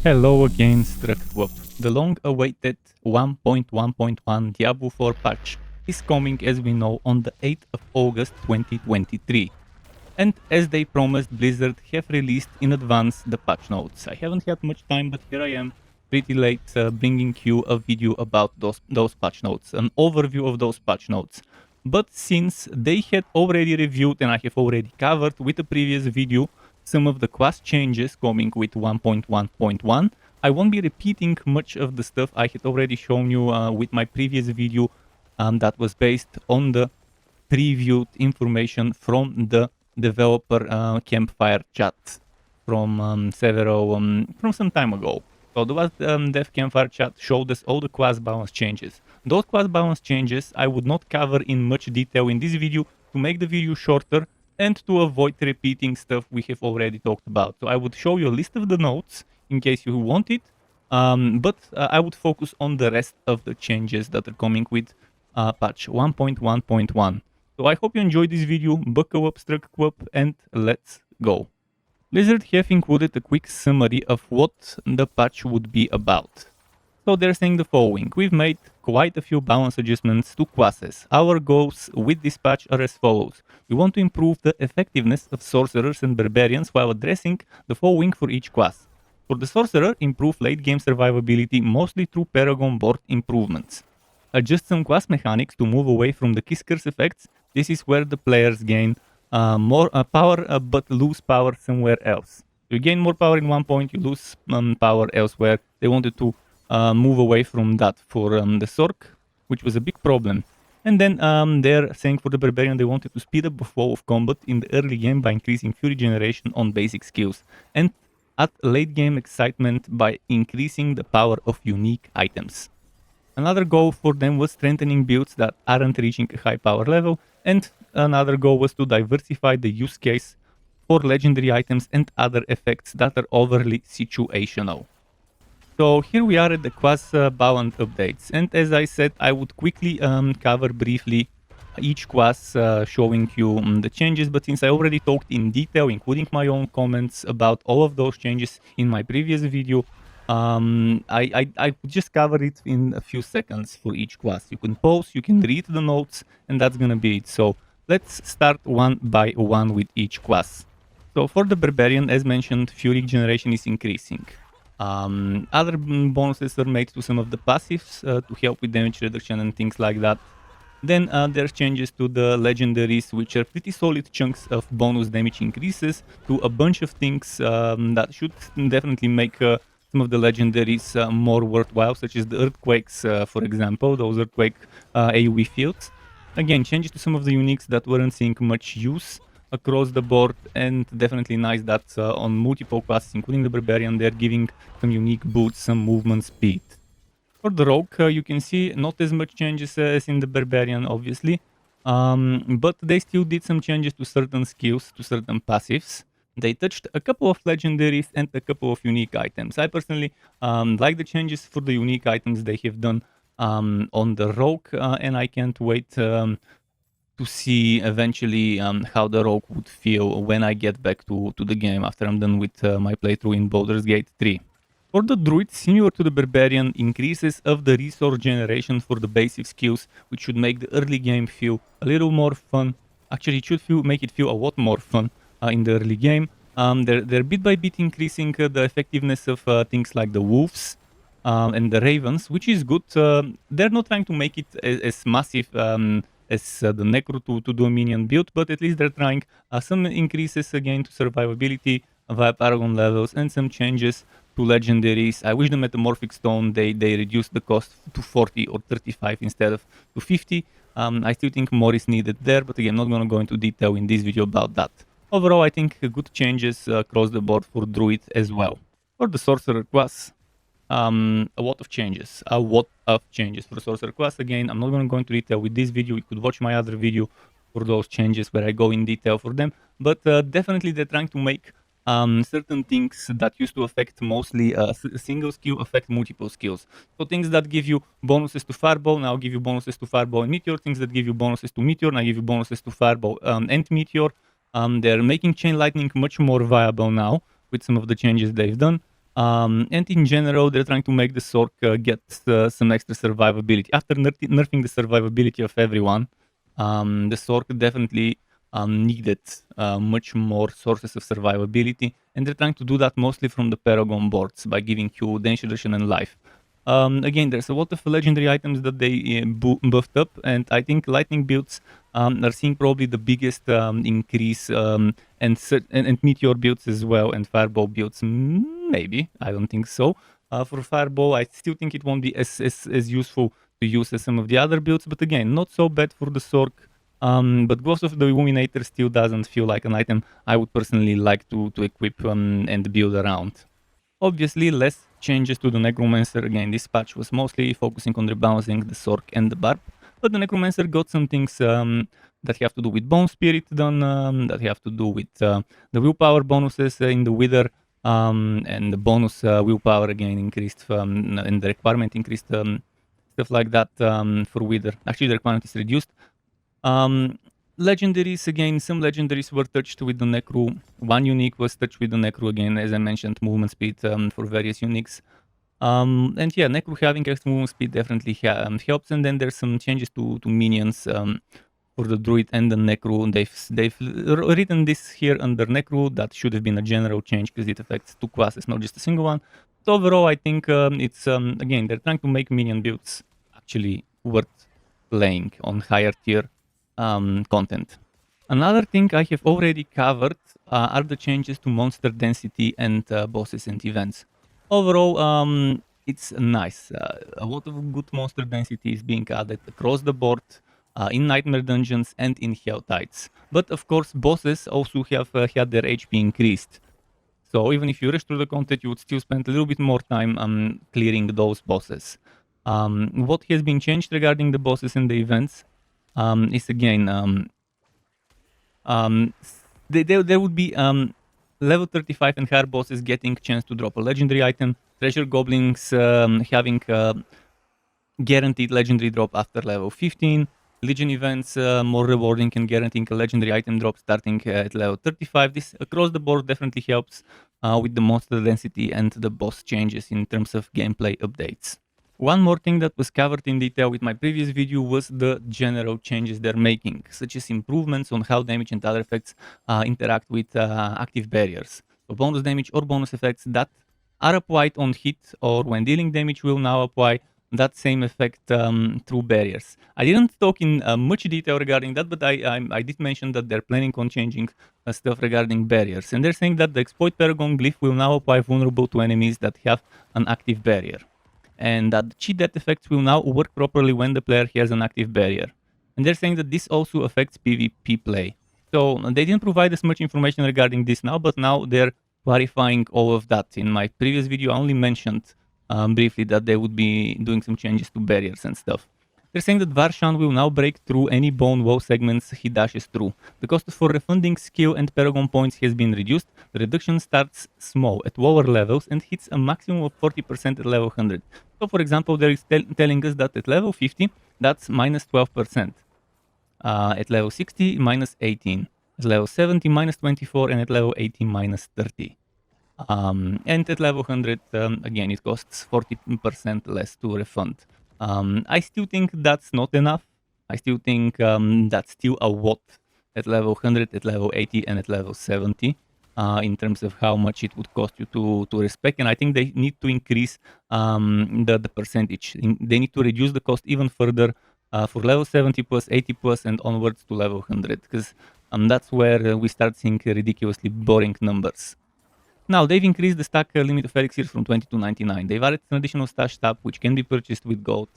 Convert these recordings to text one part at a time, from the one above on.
Hello again, Structwop. The long-awaited 1.1.1 Diablo 4 patch is coming, as we know, on the 8th of August 2023. And as they promised, Blizzard have released in advance the patch notes. I haven't had much time, but here I am, pretty late, bringing you a video about those patch notes, an overview of those patch notes. But since they had already reviewed and I have already covered with the previous video some of the class changes coming with 1.1.1, I won't be repeating much of the stuff I had already shown you with my previous video that was based on the previewed information from the developer campfire chat from from some time ago. So the last dev campfire chat showed us all the class balance changes. Those class balance changes I would not cover in much detail in this video to make the video shorter and to avoid repeating stuff we have already talked about. So I would show you a list of the notes in case you want it, but I would focus on the rest of the changes that are coming with patch 1.1.1. So I hope you enjoyed this video, buckle up, Structwop, and let's go. Blizzard have included a quick summary of what the patch would be about. So they're saying the following: we've made quite a few balance adjustments to classes. Our goals with this patch are as follows. We want to improve the effectiveness of Sorcerers and Barbarians while addressing the following for each class. For the Sorcerer, improve late game survivability mostly through Paragon board improvements. Adjust some class mechanics to move away from the Kiss Curse effects. This is where the players gain more power but lose power somewhere else. You gain more power in one point, you lose power elsewhere. They wanted to move away from that for the Sorc, which was a big problem. And then they're saying for the Barbarian they wanted to speed up the flow of combat in the early game by increasing Fury generation on basic skills, and add late game excitement by increasing the power of unique items. Another goal for them was strengthening builds that aren't reaching a high power level, and another goal was to diversify the use case for legendary items and other effects that are overly situational. So here we are at the class balance updates, and as I said, I would quickly cover briefly each class, showing you the changes, but since I already talked in detail, including my own comments about all of those changes in my previous video, I could just cover it in a few seconds for each class. You can pause, you can read the notes, and that's gonna be it. So let's start one by one with each class. So for the Barbarian, as mentioned, Fury generation is increasing. Other bonuses are made to some of the passives to help with damage reduction and things like that. Then there's changes to the legendaries, which are pretty solid chunks of bonus damage increases to a bunch of things that should definitely make some of the legendaries more worthwhile, such as the Earthquakes, for example, those Earthquake AoE fields. Again, changes to some of the uniques that weren't seeing much use across the board, and definitely nice that on multiple classes, including the Barbarian, they're giving some unique boosts, some movement speed. For the Rogue, you can see not as much changes as in the Barbarian, obviously, but they still did some changes to certain skills, to certain passives. They touched a couple of legendaries and a couple of unique items. I personally like the changes for the unique items they have done on the Rogue, and I can't wait to see eventually how the Rogue would feel when I get back to the game after I'm done with my playthrough in Baldur's Gate 3. For the Druid, similar to the Barbarian, increases of the resource generation for the basic skills, which should make the early game feel a little more fun. Actually, it should make it feel a lot more fun in the early game. They're bit by bit increasing the effectiveness of things like the Wolves and the Ravens, which is good. They're not trying to make it as massive as the Necro to do a minion build, but at least they're trying some increases again to survivability via Paragon levels and some changes to legendaries. I wish the Metamorphic Stone, they reduced the cost to 40 or 35 instead of to 50. I still think more is needed there, but again, I'm not going to go into detail in this video about that. Overall, I think good changes across the board for Druid as well. For the Sorcerer class, a lot of changes for the Sorcerer class. Again, I'm not going to go into detail with this video. You could watch my other video for those changes where I go in detail for them, but definitely they're trying to make certain things that used to affect mostly a single skill affect multiple skills. So things that give you bonuses to Fireball now give you bonuses to Fireball and Meteor. Things that give you bonuses to Meteor now give you bonuses to Fireball and Meteor. They're making Chain Lightning much more viable now with some of the changes they've done. And in general, they're trying to make the Sorc get some extra survivability. After nerfing the survivability of everyone, the Sorc definitely needed much more sources of survivability, and they're trying to do that mostly from the Paragon boards by giving you danger reduction and life. Again, there's a lot of legendary items that they buffed up, and I think lightning builds are seeing probably the biggest increase, and meteor builds as well, and fireball builds maybe. I don't think so. For fireball, I still think it won't be as useful to use as some of the other builds, but again, not so bad for the Sorc. But Ghost of the Illuminator still doesn't feel like an item I would personally like to equip and build around. Obviously, less changes to the Necromancer. Again, this patch was mostly focusing on rebalancing the Sorc and the Barb, but the Necromancer got some things that have to do with Bone Spirit done, that have to do with the willpower bonuses in the Wither, and the bonus willpower again increased, and the requirement increased, stuff like that for Wither. Actually, the requirement is reduced. Legendaries, again, some legendaries were touched with the Necro. One unique was touched with the Necro again, as I mentioned, movement speed for various uniques. And yeah, Necro having extra movement speed definitely helps. And then there's some changes to minions for the Druid and the Necro. They've written this here under Necro. That should have been a general change because it affects two classes, not just a single one. So overall, I think it's, again, they're trying to make minion builds actually worth playing on higher tier content. Another thing I have already covered are the changes to monster density and bosses and events. Overall, it's nice. A lot of good monster density is being added across the board in Nightmare Dungeons and in Hell Tides. But of course, bosses also have had their HP increased. So even if you rush through the content, you would still spend a little bit more time clearing those bosses. What has been changed regarding the bosses and the events is again, there would be level 35 and higher bosses getting chance to drop a legendary item, treasure goblins having guaranteed legendary drop after level 15, Legion events more rewarding and guaranteeing a legendary item drop starting at level 35. This across the board definitely helps with the monster density and the boss changes in terms of gameplay updates. One more thing that was covered in detail with my previous video was the general changes they're making, such as improvements on how damage and other effects interact with active barriers. So bonus damage or bonus effects that are applied on hit or when dealing damage will now apply that same effect through barriers. I didn't talk in much detail regarding that, but I did mention that they're planning on changing stuff regarding barriers. And they're saying that the Exploit Paragon glyph will now apply vulnerable to enemies that have an active barrier, and that the cheat death effects will now work properly when the player has an active barrier. And they're saying that this also affects PvP play. So they didn't provide us much information regarding this now, but now they're clarifying all of that. In my previous video, I only mentioned briefly that they would be doing some changes to barriers and stuff. They're saying that Varshan will now break through any bone wall segments he dashes through. The cost for refunding skill and Paragon points has been reduced. The reduction starts small at lower levels and hits a maximum of 40% at level 100. So for example, they're telling us that at level 50, that's minus 12%. At level 60, minus 18. At level 70, minus 24, and at level 80, minus 30. And at level 100, again, it costs 40% less to refund. I still think that's not enough. I still think that's still a lot at level 100, at level 80, and at level 70 in terms of how much it would cost you to respec. And I think they need to increase the percentage. They need to reduce the cost even further for level 70 plus, 80 plus, and onwards to level 100, because that's where we start seeing ridiculously boring numbers. Now, they've increased the stack limit of elixirs from 20 to 99. They've added an additional stash tab, which can be purchased with gold.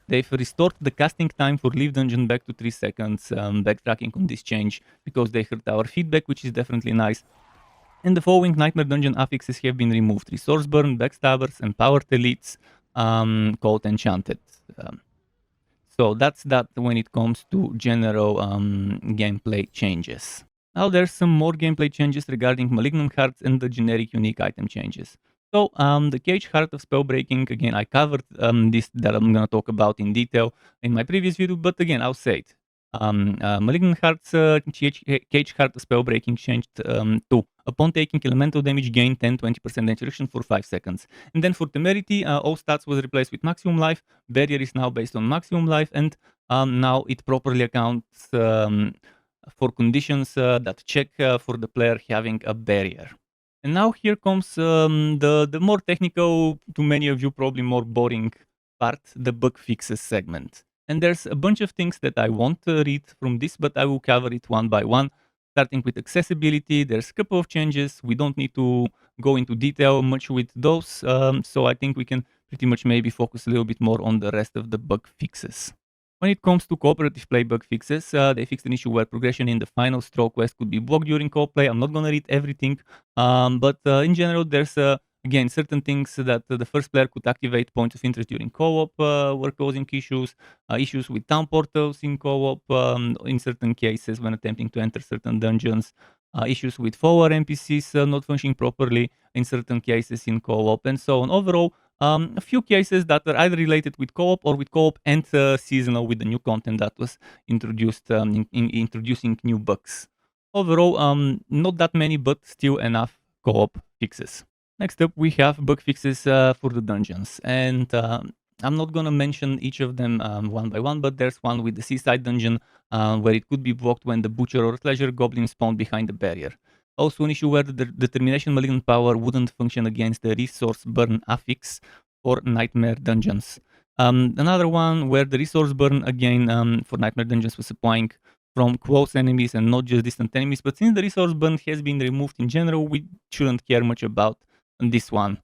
They've restored the casting time for Leave Dungeon back to 3 seconds, backtracking on this change, because they heard our feedback, which is definitely nice. And the following Nightmare Dungeon affixes have been removed: Resource Burn, Backstabbers, Empowered Elites, Cold Enchanted. So that's that when it comes to general gameplay changes. Now there's some more gameplay changes regarding Malignant Hearts and the generic unique item changes. So the Cage Heart of Spellbreaking, again, I covered this that I'm going to talk about in detail in my previous video, but again, I'll say it. Malignant Heart's Cage Heart spell breaking changed to upon taking elemental damage gain 10-20% damage reduction for 5 seconds. And then for Temerity, all stats was replaced with maximum life. Barrier is now based on maximum life, and now it properly accounts for conditions that check for the player having a barrier. And now here comes the more technical, to many of you probably more boring part, the bug fixes segment. And there's a bunch of things that I won't read from this, but I will cover it one by one. Starting with accessibility, there's a couple of changes. We don't need to go into detail much with those. So I think we can pretty much maybe focus a little bit more on the rest of the bug fixes. When it comes to cooperative play bug fixes, they fixed an issue where progression in the final stroke quest could be blocked during co-play. I'm not going to read everything, but in general, there's again certain things that the first player could activate points of interest during co-op were causing issues, issues with town portals in co-op in certain cases when attempting to enter certain dungeons, issues with forward NPCs not functioning properly in certain cases in co-op, and so on. Overall, a few cases that are either related with co-op or with co-op and seasonal with the new content that was introduced in introducing new bugs. Overall, not that many, but still enough co-op fixes. Next up, we have bug fixes for the dungeons, and I'm not gonna mention each of them one by one, but there's one with the seaside dungeon where it could be blocked when the butcher or treasure goblin spawned behind the barrier. Also an issue where the determination malignant power wouldn't function against the resource burn affix for nightmare dungeons. Another one where the resource burn again for nightmare dungeons was applying from close enemies and not just distant enemies, but since the resource burn has been removed in general, we shouldn't care much about this one.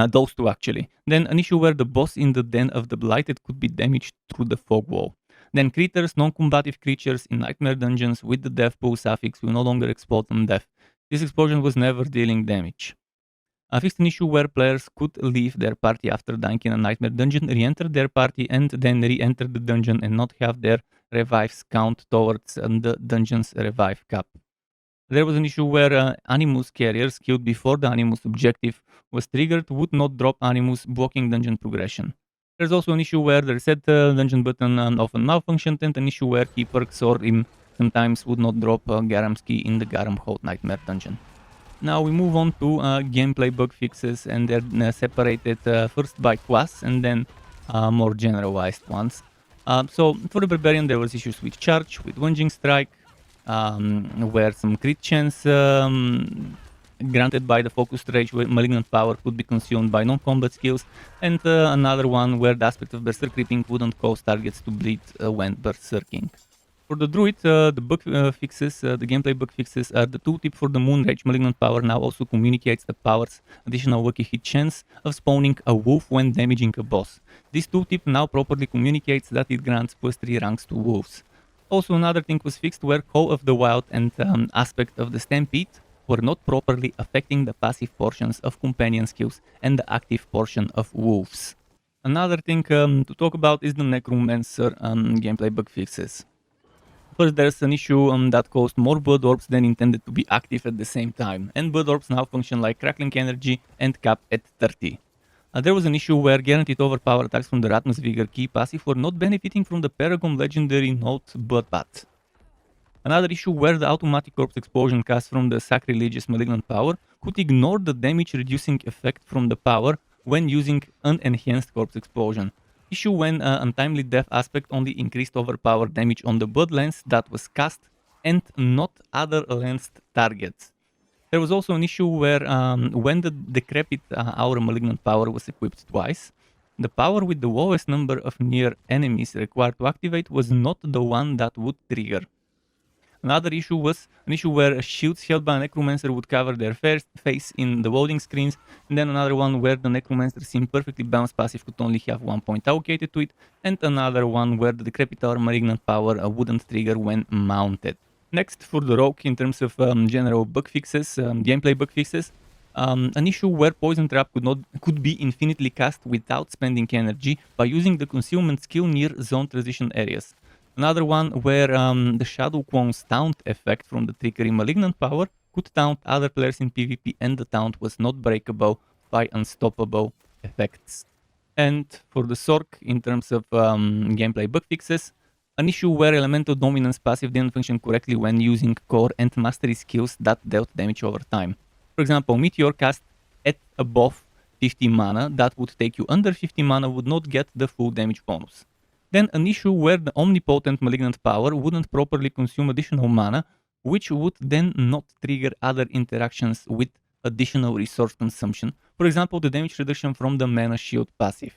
Those two actually. Then an issue where the boss in the Den of the Blighted could be damaged through the fog wall. Then critters, non-combative creatures in nightmare dungeons with the death pool suffix will no longer explode on death. This explosion was never dealing damage. Fixed an issue where players could leave their party after dying in a nightmare dungeon, re-enter their party, and then re-enter the dungeon and not have their revives count towards the dungeon's revive cap. There was an issue where Animus carriers killed before the Animus objective was triggered would not drop Animus, blocking dungeon progression. There's also an issue where the reset dungeon button often malfunctioned, and an issue where key perks or sometimes would not drop Garam's key in the Garam Hold Nightmare dungeon. Now we move on to gameplay bug fixes, and they're separated first by class and then more generalized ones. So for the Barbarian there was issues with charge, with lunging strike, where some crit chance granted by the focused rage malignant power could be consumed by non-combat skills, and another one where the aspect of berserk creeping wouldn't cause targets to bleed when berserking. For the Druid, the bug fixes, the gameplay bug fixes are the tooltip for the Moon Rage Malignant power now also communicates the power's additional lucky hit chance of spawning a wolf when damaging a boss. This tooltip now properly communicates that it grants +3 ranks to wolves. Also another thing was fixed where Call of the Wild and aspect of the Stampede were not properly affecting the passive portions of companion skills and the active portion of wolves. Another thing to talk about is the Necromancer gameplay bug fixes. First, there's an issue that caused more blood orbs than intended to be active at the same time, and blood orbs now function like crackling energy and cap at 30. There was an issue where guaranteed overpower attacks from the Ratmus Vigor key passive were not benefiting from the Paragon legendary note Bloodbath. Another issue where the automatic corpse explosion cast from the sacrilegious malignant power could ignore the damage reducing effect from the power when using an enhanced corpse explosion. Issue when untimely death aspect only increased overpower damage on the blood lance that was cast and not other lanced targets. There was also an issue where when the decrepit Aura Malignant power was equipped twice, the power with the lowest number of near enemies required to activate was not the one that would trigger. Another issue was an issue where shields held by a Necromancer would cover their face in the loading screens, and then another one where the Necromancer seemed perfectly balanced passive could only have 1 point allocated to it, and another one where the Decrepit Aura Malignant power wouldn't trigger when mounted. Next, for the Rogue, in terms of general bug fixes, gameplay bug fixes, an issue where Poison Trap could be infinitely cast without spending energy by using the concealment skill near zone transition areas. Another one where the Shadow Clone's taunt effect from the Trickery Malignant power could taunt other players in PvP, and the taunt was not breakable by unstoppable effects. And for the Sorc, in terms of gameplay bug fixes, An issue where Elemental Dominance passive didn't function correctly when using core and mastery skills that dealt damage over time. For example, Meteor cast at above 50 mana that would take you under 50 mana would not get the full damage bonus. Then an issue where the omnipotent Malignant power wouldn't properly consume additional mana, which would then not trigger other interactions with additional resource consumption. For example, the damage reduction from the Mana Shield passive.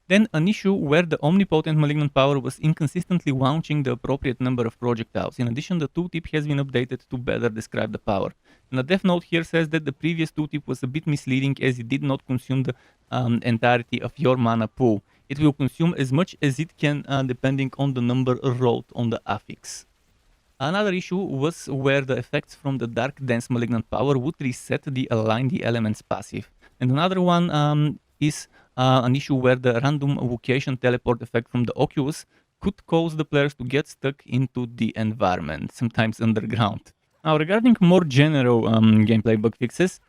Then an issue where the omnipotent Malignant power was inconsistently launching the appropriate number of projectiles. In addition, the tooltip has been updated to better describe the power. And the dev note here says that the previous tooltip was a bit misleading as it did not consume the entirety of your mana pool. It will consume as much as it can depending on the number rolled on the affix. Another issue was where the effects from the Dark Dance Malignant power would reset the Align the Elements passive. And another one is an issue where the random vocation teleport effect from the Oculus could cause the players to get stuck into the environment, sometimes underground. Now, regarding more general gameplay bug fixes,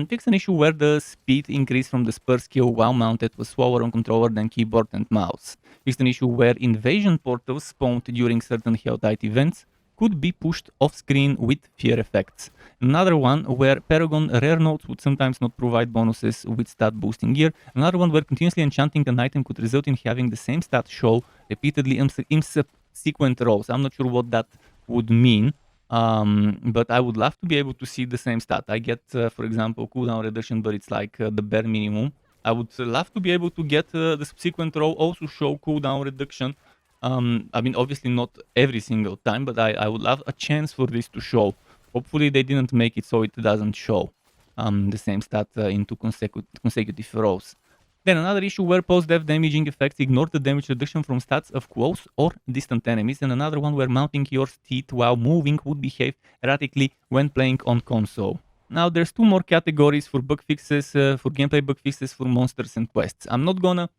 fix an issue where the speed increase from the spur skill while mounted was slower on controller than keyboard and mouse. Fix an issue where invasion portals spawned during certain Helltide events could be pushed off screen with fear effects. Another one where Paragon rare notes would sometimes not provide bonuses with stat boosting gear. Another one where continuously enchanting an item could result in having the same stat show repeatedly in subsequent rows. I'm not sure what that would mean. But I would love to be able to see the same stat. I get, for example, cooldown reduction, but it's like the bare minimum. I would love to be able to get the subsequent row also show cooldown reduction. I mean, obviously not every single time, but I would love a chance for this to show. Hopefully they didn't make it so it doesn't show the same stat into consecutive rows. Then another issue where post-death damaging effects ignore the damage reduction from stats of close or distant enemies, and another one where mounting your steed while moving would behave erratically when playing on console. Now there's two more categories for bug fixes, for gameplay bug fixes for monsters and quests. I'm not gonna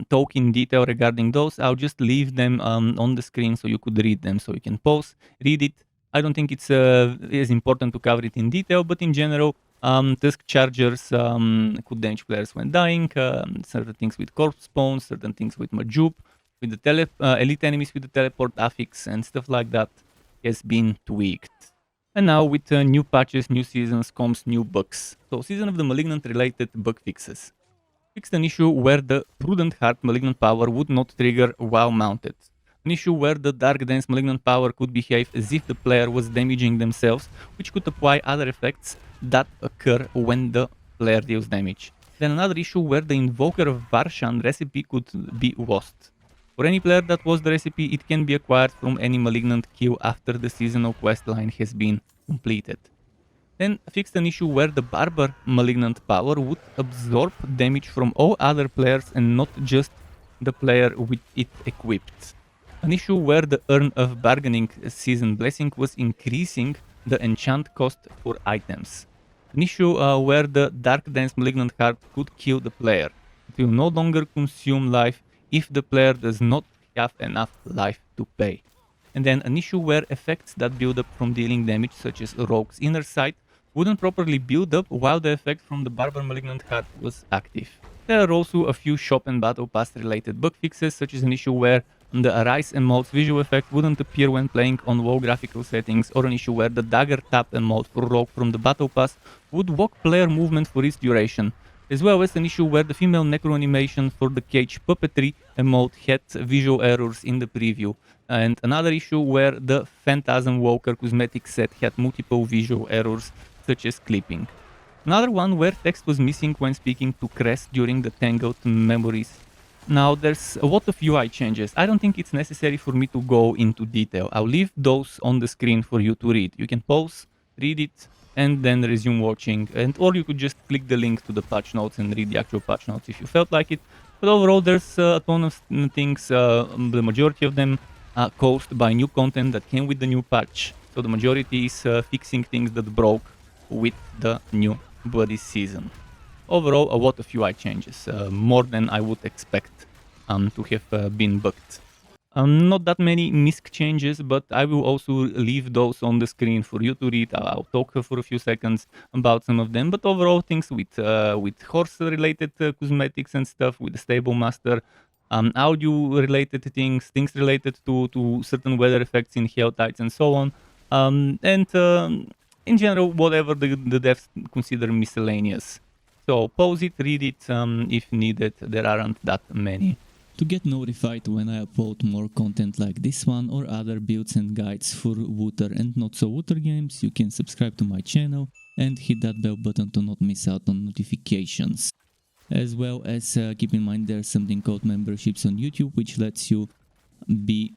talk in detail regarding those. I'll just leave them on the screen so you could read them, so you can pause, read it. I don't think it's as important to cover it in detail, but in general, Tusk Chargers could damage players when dying, certain things with corpse spawns, certain things with Majup, with the elite enemies with the teleport affix and stuff like that has been tweaked. And now with new patches, new seasons comes new bugs. So Season of the Malignant related bug fixes. Fixed an issue where the Prudent Heart Malignant power would not trigger while mounted. An issue where the Dark Dance Malignant power could behave as if the player was damaging themselves, which could apply other effects that occur when the player deals damage. Then another issue where the Invoker of Varshan recipe could be lost. For any player that was the recipe, it can be acquired from any Malignant kill after the seasonal quest line has been completed. Then fixed an issue where the Barbar Malignant power would absorb damage from all other players and not just the player with it equipped. An issue where the Urn of Bargaining Season Blessing was increasing the enchant cost for items. An issue where the Dark Dance Malignant Heart could kill the player. It will no longer consume life if the player does not have enough life to pay. And then an issue where effects that build up from dealing damage, such as Rogue's Inner Sight, wouldn't properly build up while the effect from the Barbar Malignant Heart was active. There are also a few shop and battle pass related bug fixes, such as an issue where the Arise emote's visual effect wouldn't appear when playing on low graphical settings, or an issue where the Dagger Tap emote for Rogue from the battle pass would walk player movement for its duration, as well as an issue where the female necro animation for the Cage Puppetry emote had visual errors in the preview, and another issue where the Phantasm Walker cosmetic set had multiple visual errors such as clipping. Another one where text was missing when speaking to Cress during the Tangled Memories. Now there's a lot of UI changes. I don't think it's necessary for me to go into detail. I'll leave those on the screen for you to read. You can pause, read it, and then resume watching, or you could just click the link to the patch notes and read the actual patch notes if you felt like it. But overall there's a ton of things, the majority of them are caused by new content that came with the new patch. So the majority is fixing things that broke with the new Bloody Season. Overall, a lot of UI changes, more than I would expect to have been bugged. Not that many MISC changes, but I will also leave those on the screen for you to read. I'll talk for a few seconds about some of them, but overall things with horse-related cosmetics and stuff, with the Stable Master, audio-related things related to certain weather effects in Hell Tides and so on, and in general, whatever the devs consider miscellaneous. So pause it, read it if needed. There aren't that many. To get notified when I upload more content like this one or other builds and guides for Wooter and not so Wooter games, you can subscribe to my channel and hit that bell button to not miss out on notifications. As well as keep in mind there's something called memberships on YouTube, which lets you be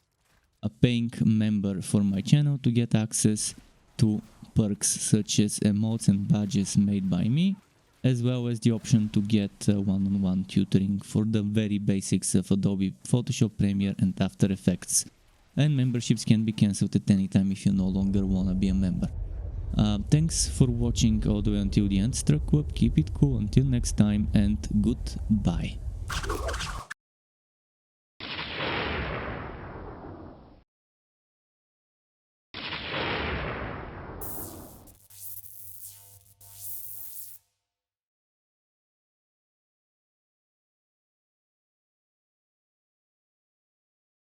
a paying member for my channel to get access to perks such as emotes and badges made by me, as well as the option to get one-on-one tutoring for the very basics of Adobe Photoshop, Premiere and After Effects. And memberships can be cancelled at any time if you no longer wanna be a member. Thanks for watching all the way until the end, Struck Web. Keep it cool until next time and goodbye.